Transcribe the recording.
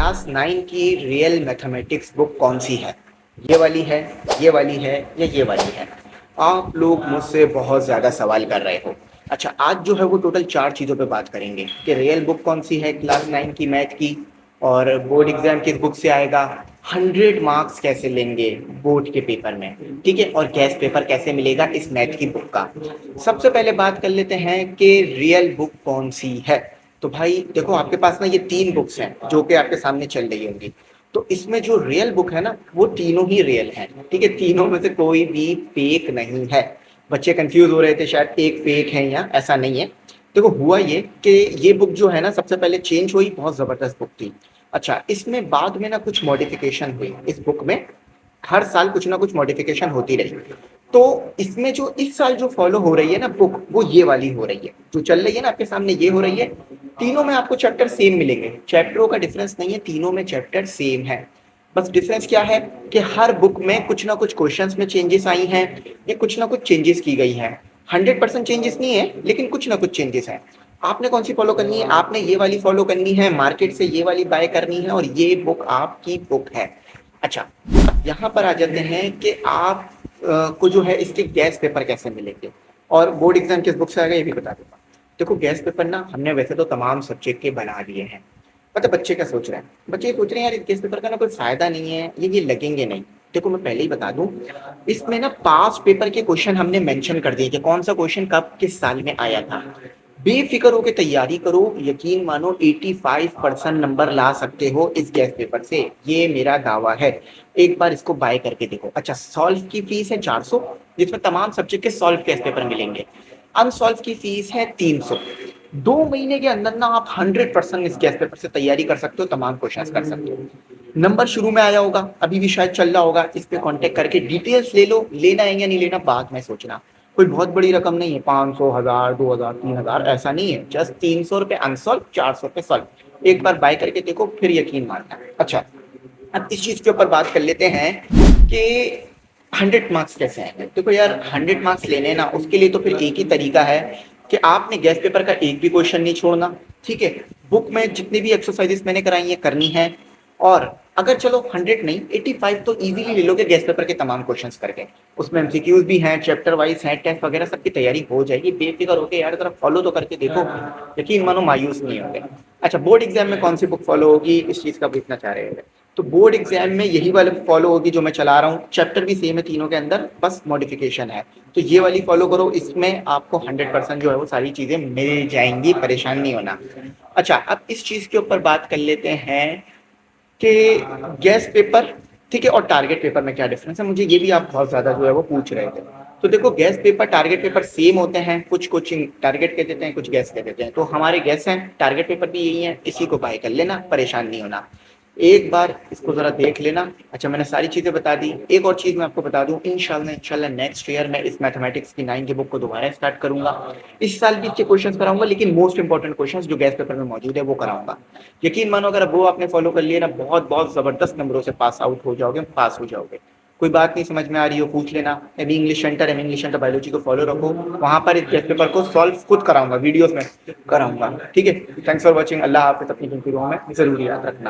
Class 9 की real mathematics book कौन सी है? ये वाली है, ये वाली है या ये वाली है? आप लोग मुझसे बहुत ज़्यादा सवाल कर रहे हो। अच्छा, आज जो है वो टोटल 4 चीज़ों पे बात करेंगे कि रियल बुक कौन सी है क्लास 9 की मैथ की, और बोर्ड एग्जाम किस बुक से आएगा, 100 मार्क्स कैसे लेंगे बोर्ड के पेपर में, ठीक है, और गैस पेपर कैसे मिलेगा इस मैथ की बुक का। सबसे पहले बात कर लेते हैं कि रियल बुक कौन सी है। तो भाई देखो, आपके पास ना ये 3 बुक्स हैं जो कि आपके सामने चल रही होंगी। तो इसमें जो रियल बुक है ना वो तीनों ही रियल हैं, ठीक है, तीनों में से कोई भी फेक नहीं है। बच्चे कंफ्यूज हो रहे थे शायद एक फेक है या ऐसा नहीं है। देखो हुआ ये कि ये बुक जो है ना सबसे पहले चेंज हुई, बहुत जबरदस्त बुक थी। अच्छा, इसमें बाद में ना कुछ मॉडिफिकेशन हुई इस बुक में। हर साल कुछ ना कुछ मॉडिफिकेशन होती रही। तो इसमें जो इस साल जो फॉलो हो रही है ना बुक, वो ये वाली हो रही है जो चल रही है ना आपके सामने, ये हो रही है। तीनों में आपको चैप्टर सेम मिलेंगे, चैप्टरों का डिफरेंस नहीं है, तीनों में चैप्टर सेम है। बस डिफरेंस क्या है कि हर बुक में कुछ ना कुछ क्वेश्चंस में चेंजेस आई हैं या कुछ ना कुछ चेंजेस की गई हैं। 100% चेंजेस नहीं है लेकिन कुछ ना कुछ चेंजेस हैं। आपने कौन सी फॉलो करनी है? आपने ये वाली फॉलो करनी है, मार्केट से ये वाली बाय करनी है, और ये बुक आपकी बुक है। अच्छा, यहाँ पर आ जाते हैं कि आप को जो है इसके गैस पेपर कैसे मिलेंगे और बोर्ड एग्जाम किस बुक से आएगा ये भी बता दूंगा। देखो, गैस पेपर ना हमने वैसे तो तमाम सब्जेक्ट के बना दिए हैं। पता बच्चे क्या सोच रहे हैं? बच्चे सोच रहे हैं यार इस गैस पेपर का ना कोई फायदा नहीं है, ये लगेंगे नहीं। देखो मैं पहले ही बता दूं, इसमें ना पास्ट पेपर के क्वेश्चन हमने मेंशन कर दिए कि कौन सा क्वेश्चन कब किस साल में आया था। बेफिक्र होकर तैयारी करो, यकीन मानो 85% नंबर ला सकते हो इस गैस पेपर से, ये मेरा दावा है। एक बार इसको बाय करके देखो। अच्छा, सॉल्व की फीस है 400, जिसमें तमाम सब्जेक्ट के सॉल्व गैस पेपर मिलेंगे। अनसॉल्व की फीस है 300। 2 महीने के अंदर ना आप 100% इस गैस पेपर से तैयारी कर सकते हो, तमाम क्वेश्चन कर सकते हो। नंबर शुरू में आया होगा, अभी भी शायद चल रहा होगा, इस पे कांटेक्ट करके डिटेल्स ले लो। लेना है या नहीं लेना बाद में सोचना। कोई बहुत बड़ी रकम नहीं है, 500, 1000, 2000, 3000 ऐसा नहीं है। जस्ट 300 रुपए अनसॉल्व, 400 रुपए सॉल्व। एक बार बाय करके देखो फिर यकीन मानना। अच्छा, अब इस चीज के ऊपर बात कर लेते हैं कि 100 मार्क्स कैसे आएंगे। देखो यार, 100 मार्क्स लेने ना उसके लिए तो फिर एक ही तरीका है कि आपने गैस पेपर का एक भी क्वेश्चन नहीं छोड़ना, ठीक है। बुक में जितनी भी एक्सरसाइजेस मैंने कराई है करनी है। और अगर चलो 100 नहीं 85 तो इजीली ले लोगे गैस पेपर के तमाम क्वेश्चंस करके। उसमें एमसीक्यूज भी हैं, चैप्टर वाइज हैं, टेस्ट वगैरह सबकी तैयारी हो जाएगी। बेफिक्र होके यार जरा फॉलो तो करके देखो, यकीन मानो मायूस नहीं होगे। अच्छा, बोर्ड एग्जाम में कौन सी बुक फॉलो होगी इस चीज का पूछना चाह रहे हैं। तो बोर्ड एग्जाम में यही वाली फॉलो होगी जो मैं चला रहा हूँ। चैप्टर भी सेम है तीनों के अंदर, बस मॉडिफिकेशन है। तो ये वाली फॉलो करो, इसमें आपको 100% जो है वो सारी चीजें मिल जाएंगी, परेशान नहीं होना। अच्छा, अब इस चीज के ऊपर बात कर लेते हैं कि गैस पेपर, ठीक है, और टारगेट पेपर में क्या डिफरेंस है। मुझे ये भी आप बहुत ज्यादा जो है वो पूछ रहे थे। तो देखो, gas paper target paper same होते हैं, कुछ कोचिंग टारगेट कह देते हैं, कुछ गैस कह देते हैं। तो हमारे गैस हैं, टारगेट पेपर भी यही है, इसी को बाय कर लेना, परेशान नहीं होना। एक बार इसको जरा देख लेना। अच्छा, मैंने सारी चीजें बता दी। एक और चीज मैं आपको बता दूं, इंशाल्लाह नेक्स्ट ईयर मैं इस मैथमेटिक्स की 9 की बुक को दोबारा स्टार्ट करूंगा। इस साल भी इसके क्वेश्चंस कराऊंगा, लेकिन मोस्ट इंपॉर्टेंट क्वेश्चंस जो गैस पेपर में मौजूद है वो कराऊंगा। यकीन मानो अगर वो आपने फॉलो कर लिया ना, बहुत बहुत जबरदस्त नंबरों से पास आउट हो जाओगे, पास हो जाओगे। कोई बात नहीं समझ में आ रही हो पूछ लेना। एम इंग्लिश सेंटर बायोलॉजी को फॉलो रखो, वहां पर इस गैस पेपर को सॉल्व खुद कराऊंगा, वीडियोस में कराऊंगा, ठीक है। Thanks for watching. अल्लाह हाफिज़। अपनी गिनती में जरूर याद रखना।